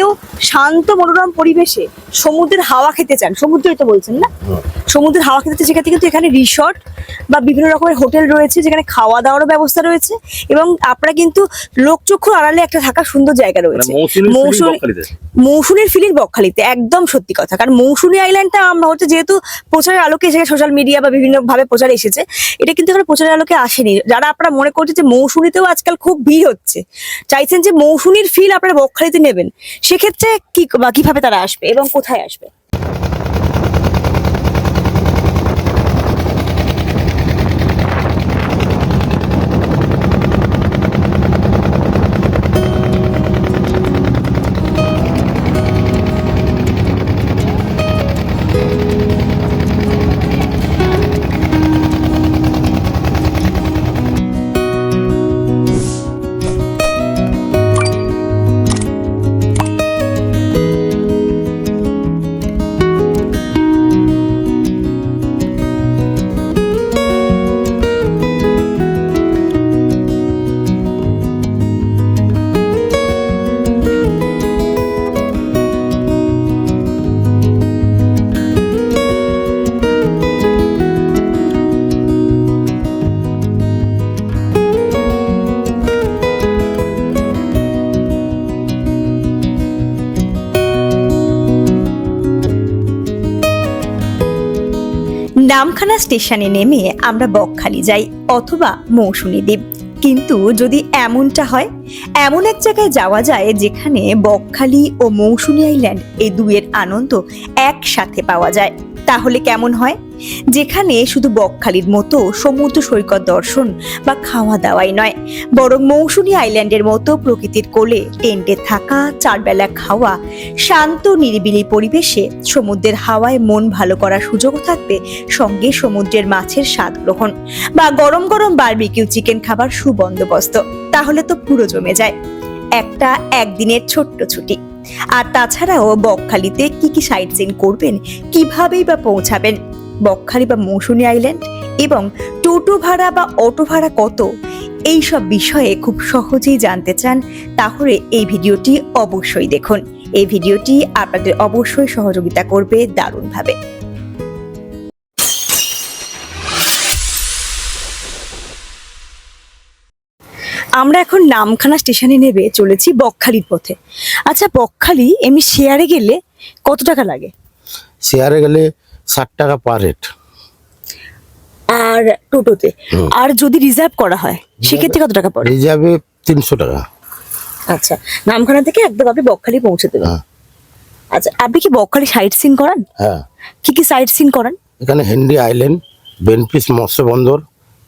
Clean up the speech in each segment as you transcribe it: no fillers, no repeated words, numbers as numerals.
কেউ শান্ত মনোরম পরিবেশে সমুদ্রের হাওয়া খেতে চান, সমুদ্রই তো বলছেন না, সমুদ্রের হাওয়া খেতে সেক্ষেত্রে কিন্তু এখানে রিসর্ট বা বিভিন্ন রকমের হোটেল রয়েছে, যেখানে খাওয়া দাওয়ারও ব্যবস্থা রয়েছে, এবং আপনারা কিন্তু লোকচক্ষুর আড়ালে একটা থাকার সুন্দর জায়গা রয়েছে। মৌসুমীর ফিলিং বকখালিতে, একদম সত্যি কথা। কারণ মৌসুমী আইল্যান্ডটা আমরা হচ্ছে যেহেতু প্রচারের আলোকে এসে সোশ্যাল মিডিয়া বা বিভিন্ন ভাবে প্রচারে এসেছে, এটা কিন্তু এখানে প্রচারের আলোকে আসেনি। যারা আপনারা মনে করছে যে মৌসুমীতেও আজকাল খুব ভিড় হচ্ছে, চাইছেন যে মৌসুমীর ফিল আপনারা বকখালিতে নেবেন, সেক্ষেত্রে কিভাবে তারা আসবে এবং কোথায় আসবে? নামখানা স্টেশনে নেমে আমরা বকখালি যাই অথবা মৌসুমী দ্বীপ। কিন্তু যদি এমনটা হয়, এমন এক জায়গায় যাওয়া যায় যেখানে বকখালি ও মৌসুমী আইল্যান্ড এই দুয়ের আনন্দ একসাথে পাওয়া যায়, তাহলে কেমন হয়? যেখানে শুধু বকখালির মতো সমুদ্র সৈকত দর্শন বা খাওয়া দাওয়াই নয়, বরং মৌসুমী আইল্যান্ডের মতো প্রকৃতির কোলে টেন্টে থাকা, চারবেলা খাওয়া, শান্ত নিরিবিলি পরিবেশে সমুদ্রের হাওয়ায় মন ভালো করার সুযোগও থাকবে, সঙ্গে সমুদ্রের মাছের স্বাদ গ্রহণ বা গরম গরম বারবিকিউ চিকেন খাবার সুবন্দোবস্ত। তাহলে তো পুরো জমে যায় একটা একদিনের ছোট্ট ছুটি। আর তাছাড়াও বকখালিতে কি কি সাইট সিন করবেন, কিভাবেই বা পৌঁছাবেন বকখালি বা মৌসুমী আইল্যান্ড, এবং টোটো ভাড়া বা অটো ভাড়া কত, এই সব বিষয়ে খুব সহজেই জানতে চান, তাহলে এই ভিডিওটি অবশ্যই দেখুন। এই ভিডিওটি আপনাদের অবশ্যই সহযোগিতা করবে দারুণভাবে। আমরা এখন নামখানা স্টেশনে নেবে চলেছি বকখালির পথে। আচ্ছা, বকখালি এমনি শেয়ারে গেলে কত টাকা লাগে? শেয়ারে গেলে 60 টাকা পার হেড। আর টোটোতে আর যদি রিজার্ভ করা হয় সেক্ষেত্রে কত টাকা পড়ে? রিজার্ভে 300 টাকা। আচ্ছা, নামখানা থেকে একদম আপনি বকখালি পৌঁছে দেবেন। আচ্ছা, আপনি কি বকখালি সাইট সিন করান? হ্যাঁ। কি কি সাইট সিন করান? এখানে হেনরি আইল্যান্ড, বেনপিস মৎস্য বন্দর,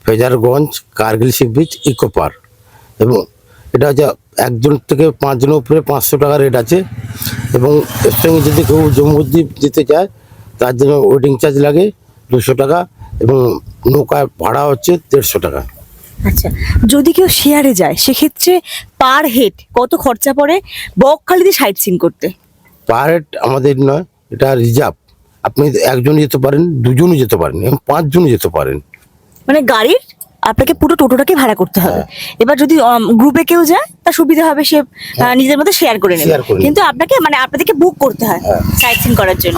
Fraserganj, Kargil sea beach, eco park. এবং এটা হচ্ছে একজন থেকে 5 জনের উপরে 500 টাকা রেট আছে। এবং এর সঙ্গে যদি কেউ জম্মুদ্বীপ যেতে চায় তার জন্য ওয়েটিং চার্জ লাগে 200 টাকা, এবং নৌকায় ভাড়া হচ্ছে 150 টাকা। আচ্ছা, যদি কেউ শেয়ারে যায় সেক্ষেত্রে পার হেড কত খরচা পড়ে বকখালিতে সাইট সিন করতে? পার হেড আমাদের নয়, এটা রিজার্ভ। আপনি একজন যেতে পারেন, দুজনও যেতে পারেন, এবং 5 জনও যেতে পারেন। মানে গাড়ির আপনাকে পুরো টোটোটাকে ভাড়া করতে হবে। এবার যদি গ্রুপে কেউ যায় তার সুবিধা হবে, সে নিজের মধ্যে শেয়ার করে নেবে, কিন্তু আপনাকে মানে আপনাদেরকে বুক করতে হয় সাইট সিন করার জন্য।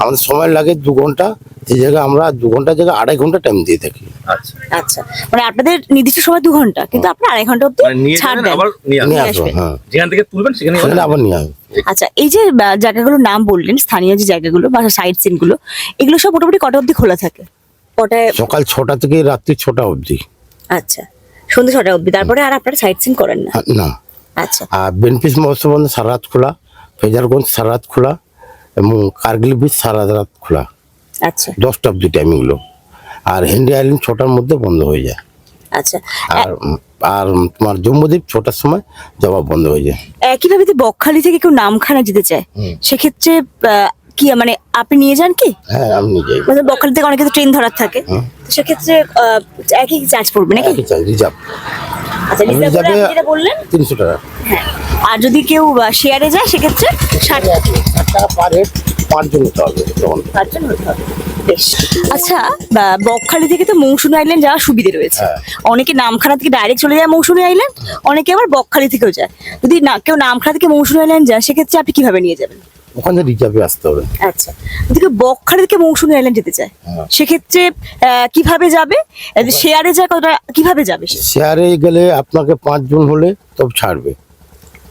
আমাদের সময় লাগে 2 ঘন্টা, এই জায়গায় আমরা 2 ঘন্টার জায়গায় 2.5 ঘন্টা টাইম দিয়ে থাকি। আচ্ছা, মানে আপনাদের নির্দিষ্ট সময় 2 ঘন্টা, কিন্তু আপনারা 2.5 ঘন্টা অবধি ছাড় দেন, আবার নিয়ে আসবেন, যেখান থেকে তুলবেন সেখানে আবার নিয়ে আসবেন। আচ্ছা, এই যে জায়গাগুলোর নাম বললেন, স্থানীয় যে জায়গাগুলো বা সাইট সিন গুলো, এগুলো সব মোটামুটি কটা অবধি খোলা থাকে? কটায়? সকাল 6টা থেকে রাত্রি 6টা অবধি। আচ্ছা, সন্ধ্যে 6টা অবধি। তারপরে আর আপনারা সাইট সিন করেন না? না। আচ্ছা। আর বেনপিস মৎস্য বন্দর সারা রাত খোলা, ফেজারগঞ্জ সারা রাত খোলা, এবং কার্গিল বিচ সারা রাত খোলা। আচ্ছা, 10টা অবধি টাইমিংগুলো। আর হেনরি আইল্যান্ড 6টার মধ্যে বন্ধ হয়ে যায়। আচ্ছা। আর তোমার জম্মুদ্বীপ 6টার সময় যাওয়া বন্ধ হয়ে যায়। একইভাবে যদি বকখালি থেকে কেউ নামখানা যেতে চায় সেক্ষেত্রে কি মানে আপনি নিয়ে যান কি? হ্যাঁ, আমি নিয়ে যাই। মানে বকখালি থেকে অনেকে তো ট্রেন ধরার থাকে, তো সেক্ষেত্রে একই চার্জ পড়বে নাকি? একই চার্জ, রিজার্ভ। আচ্ছা, রিজার্ভে যেটা বললেন 300 টাকা। হ্যাঁ। আর যদি কেউ শেয়ারে যায় সেক্ষেত্রে 60 টাকা পার হেড, 5 জন হতে হবে। 5 জন হতে হবে। বেশ। আচ্ছা, বকখালি থেকে তো মৌসুমী আইল্যান্ড যাওয়ার সুবিধে রয়েছে। হ্যাঁ। অনেকে নামখানা থেকে ডাইরেক্ট চলে যায় মৌসুমী আইল্যান্ড, অনেকে আবার বকখালি থেকেও যায়। যদি না কেউ নামখানা থেকে মৌসুমী আইল্যান্ড যায়, সেক্ষেত্রে আপনি কিভাবে নিয়ে যাবেন? ওখানে রিজার্ভে আসতে হবে। আচ্ছা, যদি কেউ বকখালি থেকে মৌসুমী আইল্যান্ড যেতে চায়, হ্যাঁ। সেক্ষেত্রে কিভাবে যাবে? শেয়ারে যায় কতটা, কিভাবে যাবে সে? শেয়ারে গেলে আপনাকে 5 জন হলে তবে ছাড়বে,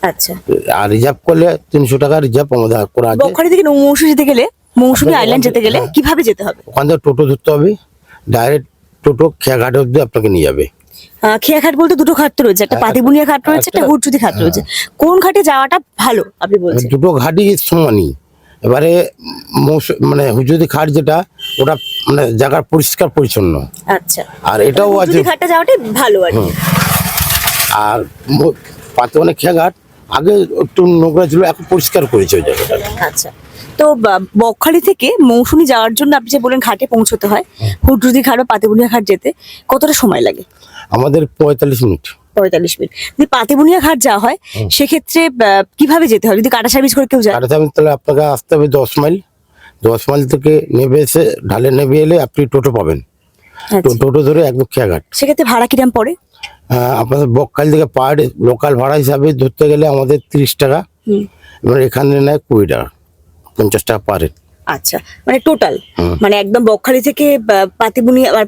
আচ্ছা, আর রিজার্ভ করলে 300 টাকা রিজার্ভ আমাদের করা আছে। বকখালি থেকে মৌসুমী যেতে গেলে, মৌসুমী আইল্যান্ড যেতে গেলে হ্যাঁ। কিভাবে যেতে হবে? ওখান থেকে টোটো ধরতে হবে, ডাইরেক্ট টোটো খেয়াঘাট অব্দি আপনাকে নিয়ে যাবে। খেয়াঘাট বলতে দুটো ঘাট তো রয়েছে, একটা হ্যাঁ, পাতিবুনিয়া ঘাট রয়েছে, একটা একটা- হুড়চুতি ঘাট রয়েছে। কোন ঘাটে যাওয়াটা ভালো আপনি বলছেন? দুটো ঘাটই সমানই। এবারে মানে হুজুরি ঘাট যেটা, ওটা মানে জায়গা পরিষ্কার পরিচ্ছন্ন, আচ্ছা, আর এটাও আছে। হুড়চুতি ঘাটটা যাওয়াটাই ভালো আর কি। আর পাতিবুনিয়া খেয়াঘাট আগে একটু নোংরা ছিল, এখন পরিষ্কার করেছে ওই জায়গাটা। আচ্ছা, তো বকখালি থেকে মৌসুমী যাওয়ার জন্য আপনি যে বলেন ঘাটে পৌঁছতে হয়, হুড়চুতি ঘাট বা পাতিবুনিয়া ঘাট যেতে কতটা সময় লাগে? আমাদের 45 মিনিট। 45 মিনিট। যদি পাতিবুনিয়া ঘাট যাওয়া হয়, সেক্ষেত্রে কিভাবে যেতে হয়? যদি কাটা সার্ভিস করে কেউ যায়? কাটাচামি তাহলে আপনাকে আসতে হবে 10 মাইল। 10 মাইল থেকে নেমে এসে ঢালে নেমে এলে আপনি টোটো পাবেন। আচ্ছা, টোটো ধরে একদম খেয়াঘাট। সেক্ষেত্রে ভাড়া কিরাম পড়ে? আপনাদের বকখালি থেকে পার লোকাল ভাড়া হিসাবে ধরতে গেলে আমাদের 30 টাকা, হুম। এবার এখানে নেয় 20 টাকা, 50 টাকা পার হেড। আচ্ছা, মানে টোটাল, হুম। মানে একদম বকখালি থেকে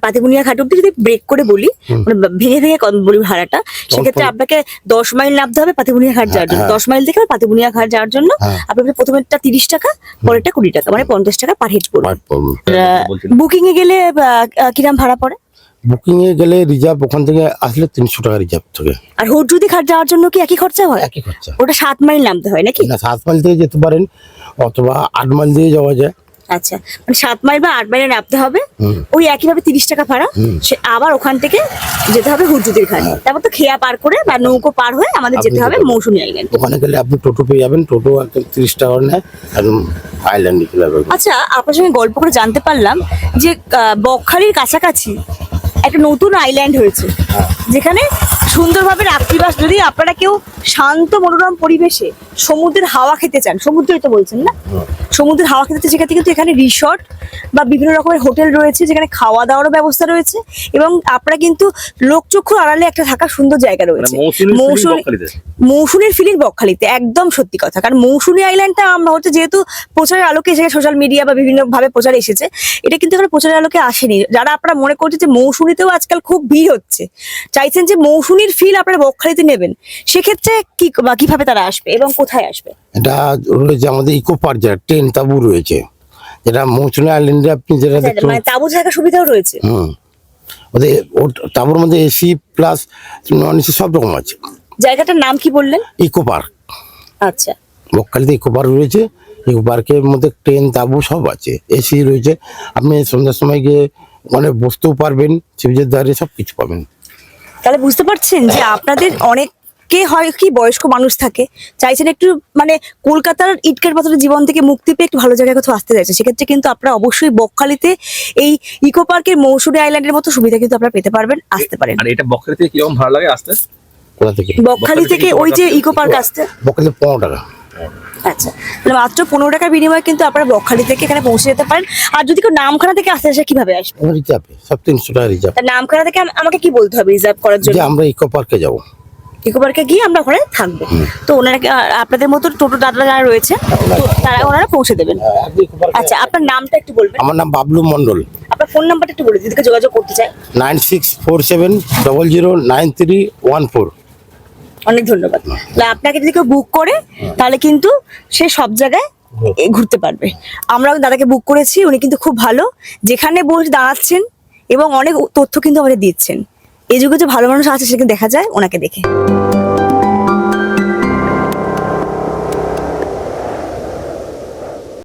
পাতিবুনিয়া ঘাট অব্দি যদি ব্রেক করে বলি, মানে ভেঙে ভেঙে বলি ভাড়াটা, সেক্ষেত্রে আপনাকে 10 মাইল নামতে হবে পাতিবুনিয়া ঘাট যাওয়ার জন্য। হ্যাঁ। 10 মাইল থেকে পাতিবুনিয়া ঘাট যাওয়ার জন্য হ্যাঁ। আপনাকে প্রথমেরটা 30 টাকা, পরেরটা 20 টাকা, মানে 50 টাকা পার হেড পড়বে। পার বুকিং এ গেলে কিরাম ভাড়া পড়ে? বুকিং এ গেলে রিজার্ভ ওখান থেকে আসলে 300 টাকা রিজার্ভ থেকে। আর হুড়চুতি ঘাট যাওয়ার জন্য কি একই খরচা হয়? একই খরচা। ওটা 7 মাইল নামতে হয় নাকি? না, 7 মাইল থেকে যেতে পারেন, অথবা 8 মাইল দিয়ে যাওয়া যায়। আচ্ছা, মানে 7 মাইল বা 8 মাইলে নামতে হবে, হুম। ওই একইভাবে 30 টাকা ভাড়া। সে আবার ওখান থেকে যেতে হবে হুড়চুতির ঘাট, তারপর তো খেয়া পার করে বা নৌকো পার হয়ে আমাদের আপনি যেতে হবে যেতে হবে। মৌসুমী আইল্যান্ড। ওখানে গেলে আপনি টোটো পেয়ে যাবেন, টোটো একদম 30 টাকা নেয়, একদম আইল্যান্ডে চলে যাবে। আচ্ছা, আপনার সঙ্গে গল্প করে জানতে পারলাম যে বকখালির কাছাকাছি একটা নতুন আইল্যান্ড হয়েছে, যেখানে সুন্দরভাবে রাত্রিবাস, যদি আপনারা কেউ শান্ত মনোরম পরিবেশে সমুদ্রের হাওয়া খেতে চান, সমুদ্রই তো বলছেন না, সমুদ্রের হাওয়া খেতে চান, সেক্ষেত্রে কিন্তু এখানে রিসর্ট বা বিভিন্ন রকমের হোটেল রয়েছে, যেখানে খাওয়া দাওয়ারও ব্যবস্থা রয়েছে, এবং আপনারা কিন্তু লোকচক্ষুর আড়ালে একটা থাকার সুন্দর জায়গা রয়েছে। মৌসুমীর ফিলিং বকখালিতে, একদম সত্যি কথা। কারণ মৌসুমী আইল্যান্ডটা আমরা হচ্ছে যেহেতু প্রচারের আলোকে এসে সোশ্যাল মিডিয়া বা বিভিন্ন ভাবে প্রচারে এসেছে, এটা কিন্তু এখানে প্রচারের আলোকে আসেনি। যারা আপনারা মনে করছে যে মৌসুমীতেও আজকাল খুব ভিড় হচ্ছে, চাইছেন যে মৌসুমীর ফিল আপনারা বকখালিতে নেবেন, সেক্ষেত্রে কি বা কিভাবে তারা আসবে এবং কোথায় আসবে? এটা রয়েছে আমাদের ইকো পার্ক, যেটা ট্রেন তাঁবু রয়েছে, যেটা মৌসুমী আইল্যান্ডে আপনি যেটা আচ্ছা, দেখতে মানে তাঁবু থাকার সুবিধাও রয়েছে। ওদের তাঁবুর মধ্যে এসি প্লাস নন এসি সব রকম আছে। জায়গাটার নাম কি বললেন? Eco park. আচ্ছা, বকখালিতে ইকো পার্ক রয়েছে, ইকো পার্কের মধ্যে ট্রেন তাঁবু সব আছে, এসি রয়েছে। আপনি সন্ধ্যার সময় গিয়ে ওখানে বসতেও পারবেন, সিবিজের ধারে সব কিছু পাবেন। তাহলে বুঝতে পারছেন যে আপনাদের অনেকে হয় কি বয়স্ক মানুষ থাকে, চাইছেন একটু মানে কলকাতার ইটকের পাথরের জীবন থেকে মুক্তি পেয়ে একটু ভালো জায়গায় কোথাও আসতে চাইছে, সেক্ষেত্রে কিন্তু আপনারা অবশ্যই বকখালিতে এই ইকো পার্কের মৌসুমী আইল্যান্ডের মতো সুবিধা কিন্তু আপনারা পেতে পারবেন, আসতে পারেন। আর এটা বকখালি থেকে কিরকম ভালো লাগে আসতে? কোথা থেকে? বকখালি থেকে ওই যে ইকো পার্ক আসতে বকখালি 15 টাকা। আচ্ছা, তাহলে মাত্র 15 টাকার বিনিময়ে কিন্তু আপনারা বকখালি থেকে এখানে পৌঁছে যেতে পারেন। আর যদি কেউ নামখানা থেকে আসতে চায়, কিভাবে আসবে? রিজার্ভে সব 300 টাকা রিজার্ভ। তা নামখানা থেকে আমাকে কি বলতে হবে রিজার্ভ করার জন্য? যে আমরা ইকো পার্কে যাবো। ইকো পার্কে গিয়ে আমরা ওখানে থাকবো, তো ওনারা আপনাদের মতো টোটো দাদারা যারা রয়েছে, তো তারা ওনারা পৌঁছে দেবেন। আচ্ছা, আপনার নামটা একটু বলবেন? আমার নাম বাবলু মন্ডল। আপনার ফোন নাম্বারটা একটু বলে দিন, যদি কেউ যোগাযোগ করতে চায়। 9647009314। অনেক ধন্যবাদ। তাহলে আপনাকে যদি কেউ বুক করে, তাহলে কিন্তু সে সব জায়গায় ঘুরতে পারবে। আমরাও দাদাকে বুক করেছি, উনি কিন্তু খুব ভালো, যেখানে বসে দাঁড়াচ্ছেন এবং অনেক তথ্য কিন্তু আমাদের দিচ্ছেন। এই যুগে যে ভালো মানুষ আছে, সেটা কিন্তু দেখা যায় ওনাকে দেখে।